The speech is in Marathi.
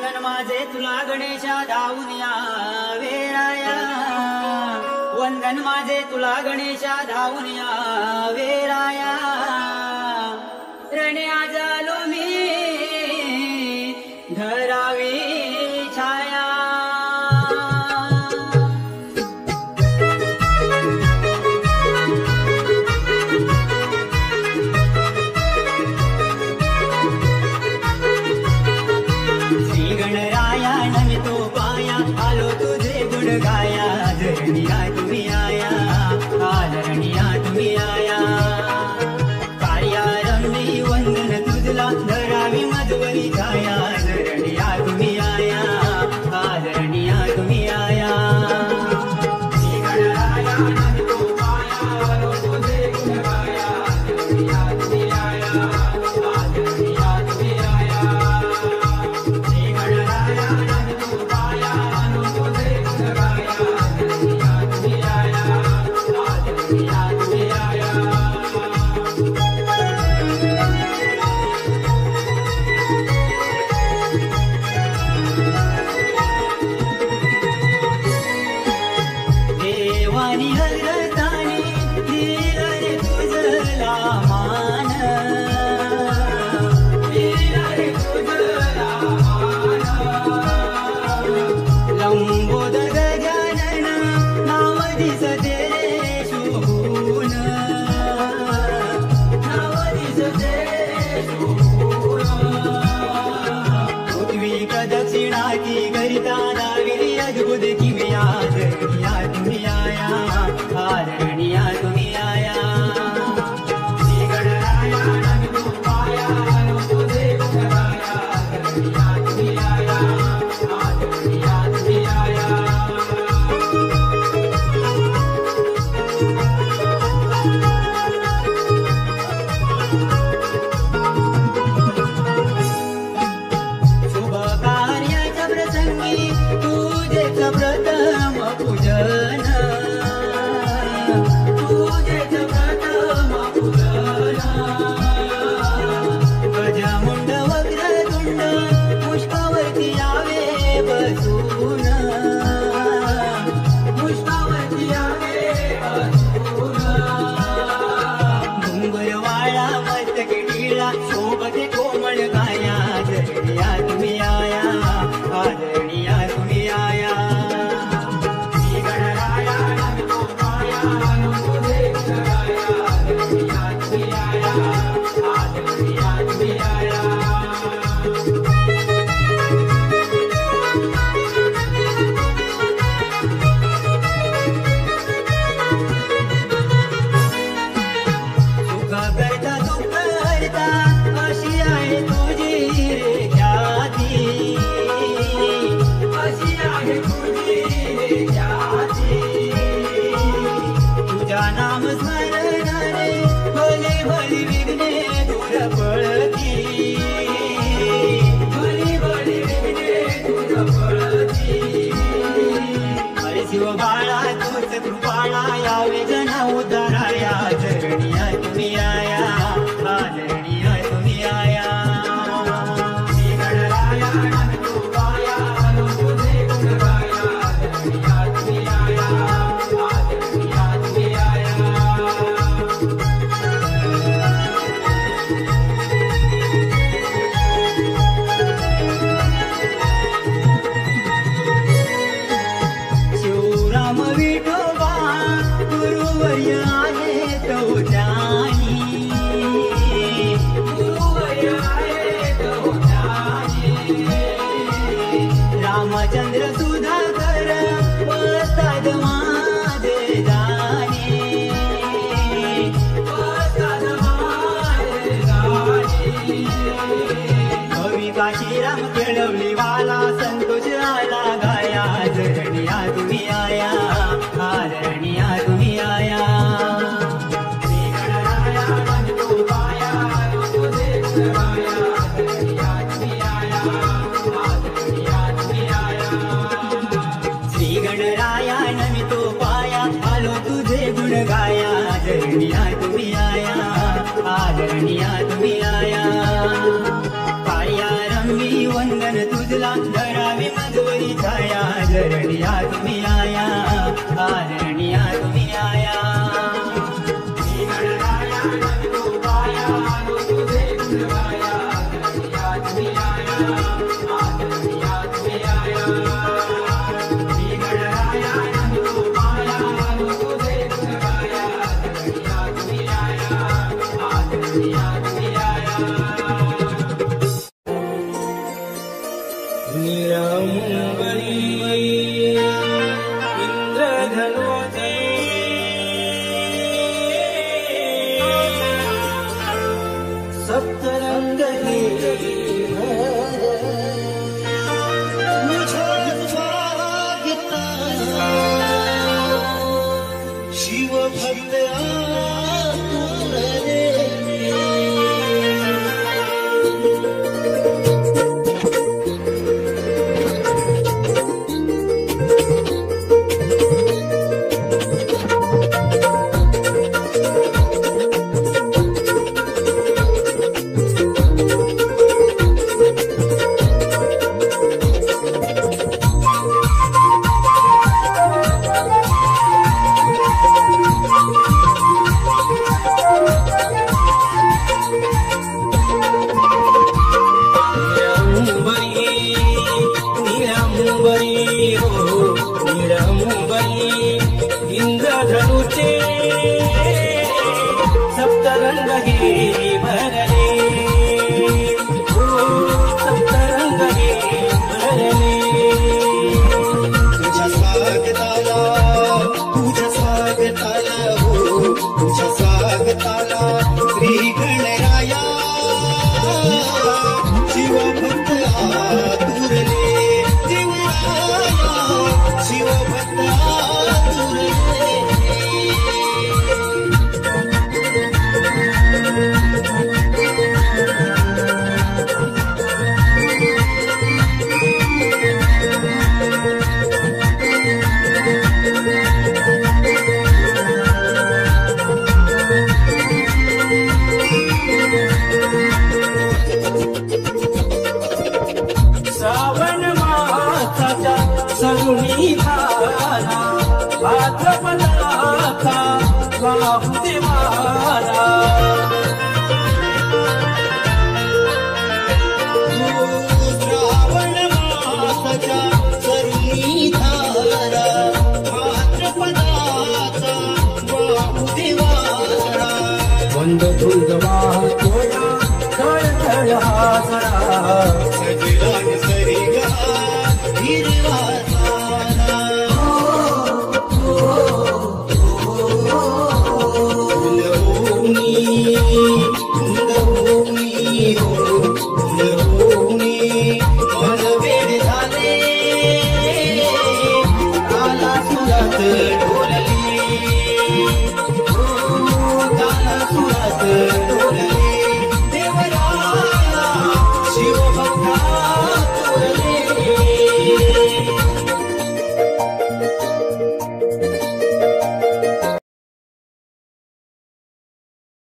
वंदन माझे तुला गणेशा धावून यावे राया, वंदन माझे तुला गणेशा धावून यावे राया, रणे आज आलो मी धरावी छाया। गणराया नमितो पाया आलो तुझे गुण गाया, धरणिया तुम्ही आया, आदरणिया तुम्ही आया, कार्यारंभी वंदन तुझला धरावी मधुवरी छाया, धरणिया तुम्ही आया, आदरणिया तुम्ही आया। गणराया नमितो पाया आलो तुझे गुण गाया, धरणिया तुम्ही आया, आदरणिया तुम्ही आया। देवानी हरतानी दिला रे तुझला मान, दिला रे तुझला मान, लंबोदर गजानन नाव दिसते रे शोभून, नाव दिसते रे शोभून, पृथ्वी प्रदक्षिणाती करिता दाविली अद्भुत किमया, धरणिया तुम्ही आया, आदरणिया तुम्ही आया। गणराया नमितो पाया आलो तुझे गुण गाया, धरणिया तुम्ही आया, आदरणिया तुम्ही आया। शुभ कार्याच्या प्रसंगी तुझेच प्रथम पूजन, तुझेच प्रथम पूजन, गजमुंड वक्रतुंड पुष्पावरती यावे बसून, पुष्पावरती यावे बसून, घुंगरवाळा मस्तकी टिळा शोभते कोमळ काया, धरणिया तुम्ही आया, आदरणिया तुम्ही आया। गणराया नमितो पाया आलो तुझे गुण गाया, धरणिया तुम्ही आया, आदरणिया तुम्ही आया। सुख करता दुःख हरता अशी आहे तुझी रे ख्याती, अशी आहे तुझी रे ख्याती, तुझ्या नाम स्मरणाने भले भली विघ्ने दूर पळती, भली भली विघ्ने दूर पळती, हरी शिव बाळा तूच कृपाळा यावे जना उद्धाराया, धरणिया तुम्ही आया, आदरणिया तुम्ही आया। गणराया नमितो पाया आलो तुझे गुण गाया, धरणिया तुम्ही आया, आदरणिया तुम्ही आया। शिवराम विठोबा गुरुवर्य आहे तो ज्ञानी, गुरुवर्य आहे तो ज्ञानी, रामचंद्र सुधाकर वस्ताद माझे जाणे, वस्ताद माझे जाणे, कवी काशीराम केळवली वाला संतोष आला गाया, धरणिया तुम्ही आया, आदरणिया तुम्ही आया। गणराया नमितो पाया आलो तुझे गुण गाया, धरणिया तुम्ही आया, आदरणिया तुम्ही आया। मजलात धरावी मजवरी छाया धरणिया तुम्ही आया धरणिया तुम्ही आया श्रावण मासाच्या सरुणी